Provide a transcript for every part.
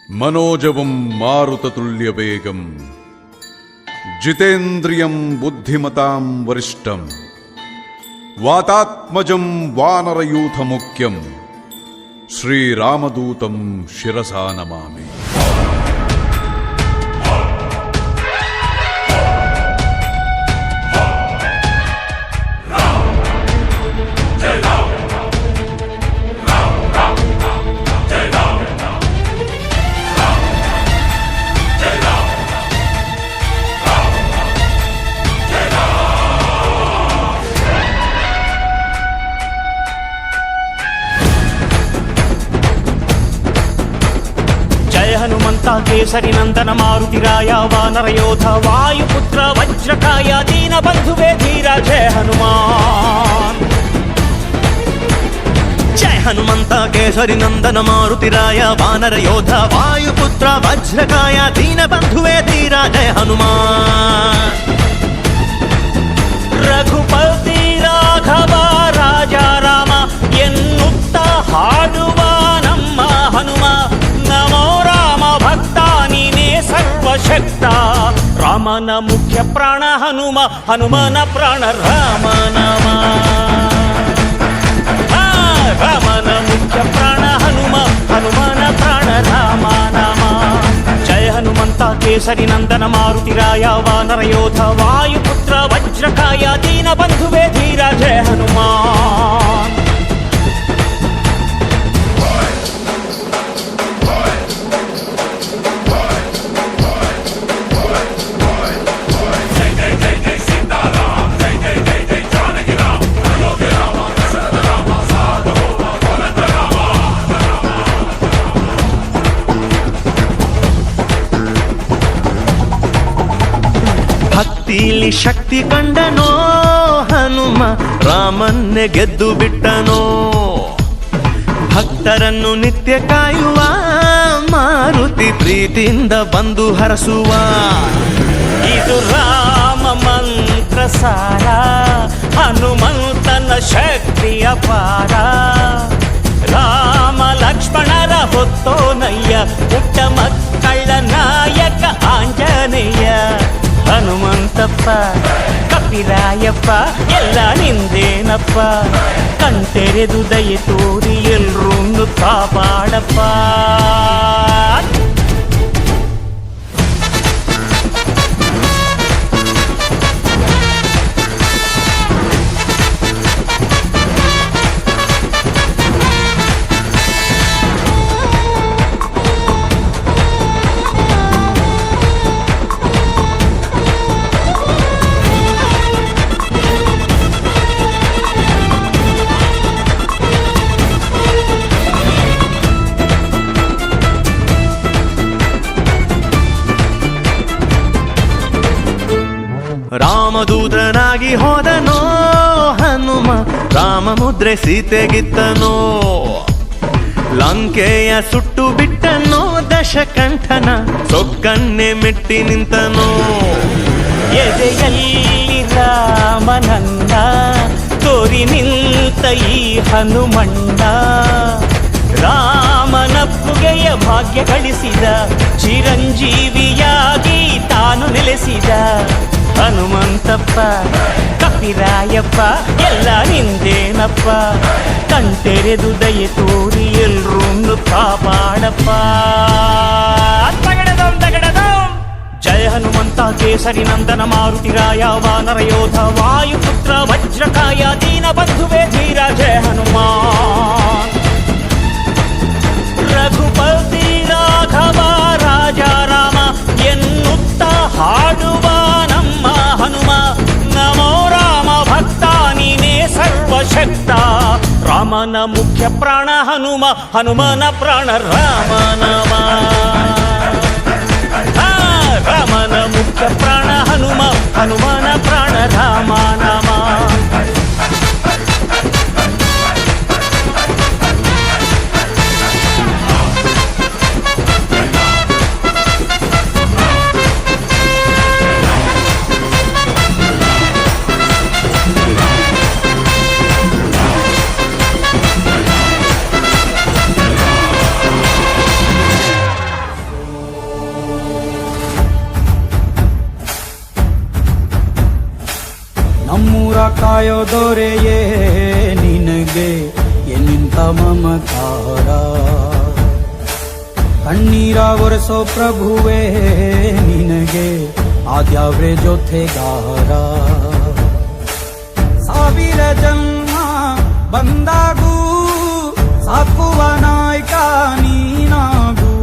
मनोजवं मारुततुल्यवेगं जितेन्द्रियं बुद्धिमतां वरिष्ठं वातात्मजं वानरयूथमुख्यं श्रीरामदूतं शिरसा नमामि। हनुमंत केसरी नंदन मारुतिराय वानर योध वायुपुत्र वज्रकाय दीन बंधुवे धीरा जय हनुमान। जय हनुमंत केसरी नंदन मारुतिराय वानर योध वायुपुत्र वज्रकाय दीन बंधुवे धीरा जय हनुमान। रघुपति राघव राजा राम ಎನ್ನುತ್ತ ಹಾಡುವ ನಮ್ಮ ಹನುಮ ನಮೋ ರಾಮ ಭಕ್ತ ನೀನೇ ಸರ್ವಶಕ್ತ ರಾಮನ ಮುಖ್ಯ ಪ್ರಾಣ ಹನುಮ ಹನುಮನ ಪ್ರಾಣ ರಾಮ ನಾಮ ರಾಮನ ಮುಖ್ಯ ಪ್ರಾಣ ಹನುಮ ಹನುಮನ ಪ್ರಾಣ ರಾಮ ನಾಮ। ಜಯ ಹನುಮಂತ ಕೇಸರಿ ನಂದನ ಮಾರುತಿರಾಯ ವಾನರ ಯೋಧ ವಾಯುಪುತ್ರ ವಜ್ರಕಾಯ ದೀನ ಬಂಧುವೇ ಧೀರ ಜಯ ಹನುಮಾನ್। ಭಕ್ತಿಲಿ ಶಕ್ತಿ ಕಂಡನೋ ಹನುಮ ರಾಮನ್ನೇ ಗೆದ್ದು ಬಿಟ್ಟನೋ ಭಕ್ತರನ್ನು ನಿತ್ಯ ಕಾಯುವ ಮಾರುತಿ ಪ್ರೀತಿಯಿಂದ ಬಂದು ಹರಸುವ ಇದು ರಾಮ ಮಂತ್ರ ಸಾರ ಹನುಮಂತನ ಶಕ್ತಿ ಅಪಾರ ರಾಮ ಲಕ್ಷ್ಮಣರ ಹೊತ್ತೋನಯ್ಯ ಪುಟ್ಟ ಮಕ್ಕಳ ನಾಯಕ ಆಂಜನೇಯ ಹನುಮಂತಪ್ಪ ಕಪಿರಾಯಪ್ಪ ಎಲ್ಲ ನಿಂದೇನಪ್ಪ ಕಣ್ತೆರೆದು ದಯೆ ತೋರಿ ಎಲ್ರೂ ಕಾಪಾಡಪ್ಪ। ರಾಮದೂತನಾಗಿ ಹೋದನೋ ಹನುಮ ರಾಮ ಮುದ್ರೆ ಸೀತೆಗಿತ್ತನೋ ಲಂಕೆಯ ಸುಟ್ಟು ಬಿಟ್ಟನೋ ದಶಕಂಠನ ಸೊಕ್ಕನ್ನೇ ಮೆಟ್ಟಿ ನಿಂತನೋ ಎದೆಯಲ್ಲಿ ರಾಮನನ್ನ ತೋರಿ ನಿಂತ ಈ ಹನುಮಣ್ಣ ರಾಮನಪ್ಪುಗೆಯ ಭಾಗ್ಯ ಗಳಿಸಿದ ಚಿರಂಜೀವಿಯಾಗಿ ತಾನು ನೆಲೆಸಿದ ಹನುಮಂತಪ್ಪ ಕಪಿರಾಯಪ್ಪ ಎಲ್ಲ ನಿಂದೇನಪ್ಪ ಕಣ್ತೆರೆದು ದಯೆ ತೋರಿ ಎಲ್ರೂ ಕಾಪಾಡಪ್ಪ। ಜಯ ಹನುಮಂತ ಕೇಸರಿ ನಂದನ ಮಾರುತಿರಾಯ ವಾನರ ಯೋಧ ವಾಯುಪುತ್ರ ವಜ್ರಕಾಯ ದೀನ ಬಂಧುವೇ ಧೀರ ಜಯ ಹನುಮಾನ್। ರಘುಪತಿ ರಾಘವ ರಾಜಾ ರಾಮ ಎನ್ನುತ್ತ ಹಾಡುವ ನಮ್ಮ ಹನುಮ ನಮೋ ರಾಮ ಭಕ್ತ ನೀನೇ ಸರ್ವಶಕ್ತ ರಾಮನ ಮುಖ್ಯ ಪ್ರಾಣ ಹನುಮ ಹನುಮನ ಪ್ರಾಣ ರಾಮ ನಾಮ ರಾಮನ ಮುಖ್ಯ ಪ್ರಾಣ ಹನುಮ ಹನುಮನ ಪ್ರಾಣ ರಾಮ ನಾಮ। ಕಾಯೋ ದೊರೆಯೇ ನಿನಗೆ ಎನ್ನಿಂತ ಮಮಕಾರ, ಕಣ್ಣೀರ ಒರೆಸೋ ಪ್ರಭುವೇ ನಿನಗೆ ಆದ್ಯಾವ್ರೆ ಜೊತೆಗಾರ. ಸಾವಿರ ಜನ್ಮ ಬಂದಾಗೂ ಸಾಕುವ ನಾಯಕ ನೀನಾಗೂ,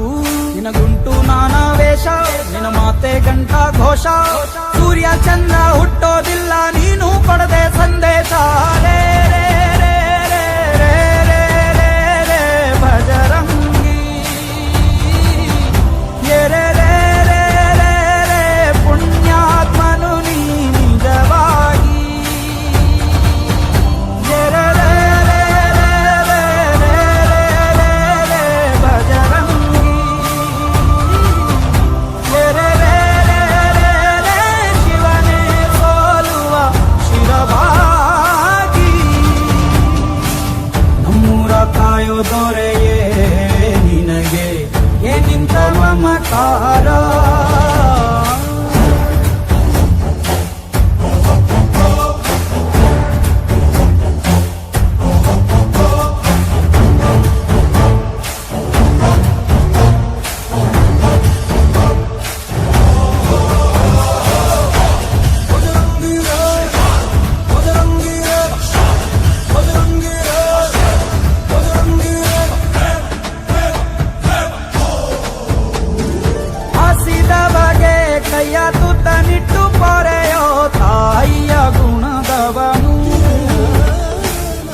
ನಿನಗುಂಟು ನಾನಾ ವೇಷ ನಿನ ಮಾತೆ ಗಂಟ ಘೋಷ, ಸೂರ್ಯ ಚಂದ್ರ ಹುಟ್ಟೋದಿಲ್ಲ ನೀನು ಕೊಡದೆ ಸಂದೇಶ. ರೇ ರೇ ರೇ ರೇ ರೇ ರೇ ರೇ ರೇ ಭಜರಂಗಿ, ರೇ ರೇ ರೇ ರೇ ರೇ ಪುಣ್ಯಾತ್ಮನು ನೀ ನಿಜವಾಗಿ. ರೇ ರೇ ರೇ ರೇ ರೇ ರೇ ರೇ ರೇ ರೇ ಭಜರಂಗಿ, ರೇ ರೇ ರೇ ರೇ ರೇ ರೇ ಶಿವನೇ ಸೋಲುವ ಶಿರಭಾಗಿ. ನಮ್ಮೂರ ಕಾಯೋ ದೊರೆಯೇ ನಿನಗೆ ಏನಿಂತ ಮಮಕಾರ. ಹಸಿದ ಬಗೆ ಕೈಯ ತುತ್ತನಿಟ್ಟು ಪೊರೆಯೋ ತಾಯಿಯ ಗುಣದವನು,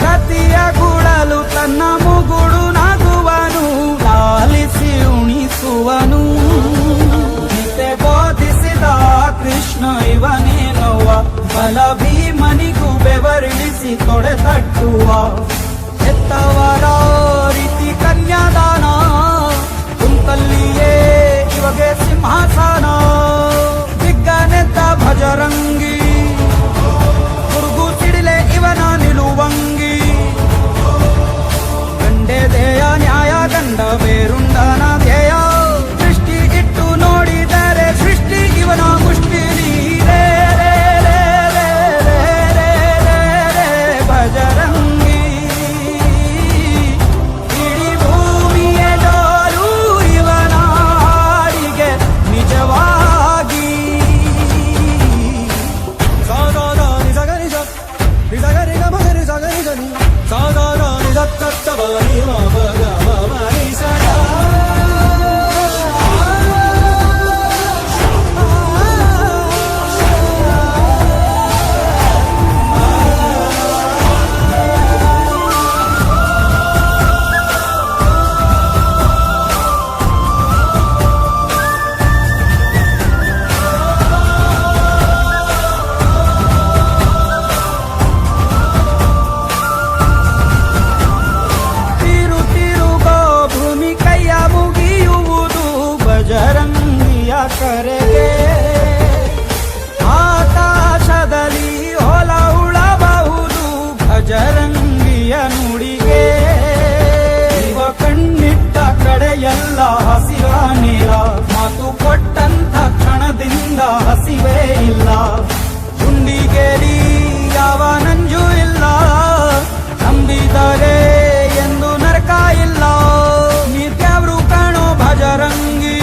ಕತಿಯ ಗುಳಲು ತನ್ನ ಮುಗುಡು ನಗುವನು, ಲಾಲಿಸಿ ಉಣಿಸುವನು. ಗೀತೆ ಬೋಧಿಸಿದ ಕೃಷ್ಣ ಇವನೇನೋವ, ಬಲ ಭೀಮನಿಗೂ ಬೆವರಿಳಿಸಿ ತೊಡೆ ತಟ್ಟುವ. ಎತ್ತವರ ರೀತಿ ಕನ್ಯಾದಾನ, ಕುಂತಲ್ಲಿಯೇ ಇವಾಗೆ ಸಿಂಹಾಸನ. ದಿಗ್ಗನೆದ್ದ ಭಜರಂಗಿ, ಹುಡುಗು ಸಿಡಿಲೆ ಇವನ ನಿಲುವಂಗಿ. ಗಂಡೆ ದೇಯ ನ್ಯಾಯ ಗಂಡ ಬೇರುಂಡನ ಧ್ಯೇಯ, ದೃಷ್ಟಿ ಇಟ್ಟು ನೋಡಿದರೆ ಸೃಷ್ಟಿ ಇವನ ಮುಷ್ಟಿ. ರೇ ರೇ ರೇ ರೇ ರೇ ರೇ ರೇ ರೇ ಭಜರಂಗಿ, ಇಡೀ ಭೂಮಿಯ ಡೋಲು ಇವನ ಹಾಡಿಗೆ ನಿಜವಾಗಿ. ಸಾಧಾರ ನಿಜಗ ನಿಜ ನಿಜಗ ನಿಗ ಮಗರಿ ಸಗ ನಿಜ ನಿ, ಸಾಧಾರ ನಿಜ ತತ್ತವ ನಿಮ ಬಗ ಮಮ ನಿ ಸಗ. ತಿರು ತಿರುಗೋ ಭೂಮಿ ಕೈಯ ಮುಗಿಯುವುದು ಭಜರಂಗಿಯ ಕರೆಗೆ. ಆಕಾಶದಲ್ಲಿ ಹೊಲ ಉಳಬಹುದು ಭಜರಂಗಿಯ ನುಡಿಗೆ. ಇವ ಕಣ್ಣಿಟ್ಟ ಕಡೆಯೆಲ್ಲ ಹಸಿರ ನೀರ, ಮಾತು ಕೊಟ್ಟಂತ ಕ್ಷಣದಿಂದ ಹಸಿವೇ ಇಲ್ಲ. ಗುಂಡಿಗೇರಿ ಯಾವ ನಂಜು ಇಲ್ಲ, ನಂಬಿದರೆ ಎಂದು ನರಕ ಇಲ್ಲ. ನಿತ್ಯವ್ರು ಕಾಣೋ ಭಜರಂಗಿ,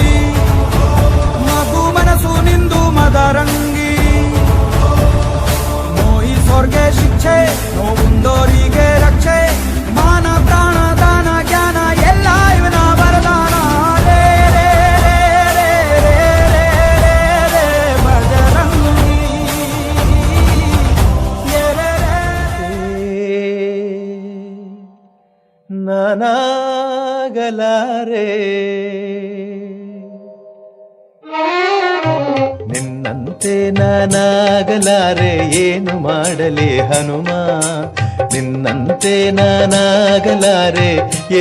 ಮಗು ಮನಸ್ಸು ನಿಂದು ಮದರಂಗಿ. ನೋಯಿಸೋರ್ಗೆ ಶಿಕ್ಷೆ, ನೋವುಂದೋರಿಗೆ ರಕ್ಷೆ, ಮಾನ ಪ್ರಾಣ ದಾನ ಜ್ಞಾನ ಎಲ್ಲ ಇವನ ವರದಾನ. ರೇ ರೇ ರೇ ರೇ ರೇ ರೇ ರೇ ರೇ ಭಜರಂಗಿ, ರೇ ರೇ ರೇ. ನಾನಾಗಲಾರೆ ನಿನ್ನಂತೆ ನಾನಾಗಲಾರೆ, ಏನು ಮಾಡಲಿ ಹನುಮ. ನಿನ್ನಂತೆ ನಾನಾಗಲಾರೆ,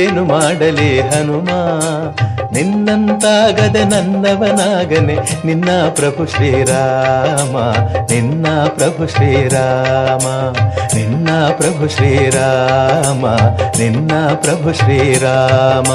ಏನು ಮಾಡಲಿ ಹನುಮ. ನಿನ್ನಂತಾಗದೆ ನನ್ನವನಾಗನೆ, ನಿನ್ನ ಪ್ರಭು ಶ್ರೀರಾಮ, ನಿನ್ನ ಪ್ರಭು ಶ್ರೀರಾಮ, ನಿನ್ನ ಪ್ರಭು ಶ್ರೀರಾಮ, ನಿನ್ನ ಪ್ರಭು ಶ್ರೀರಾಮ.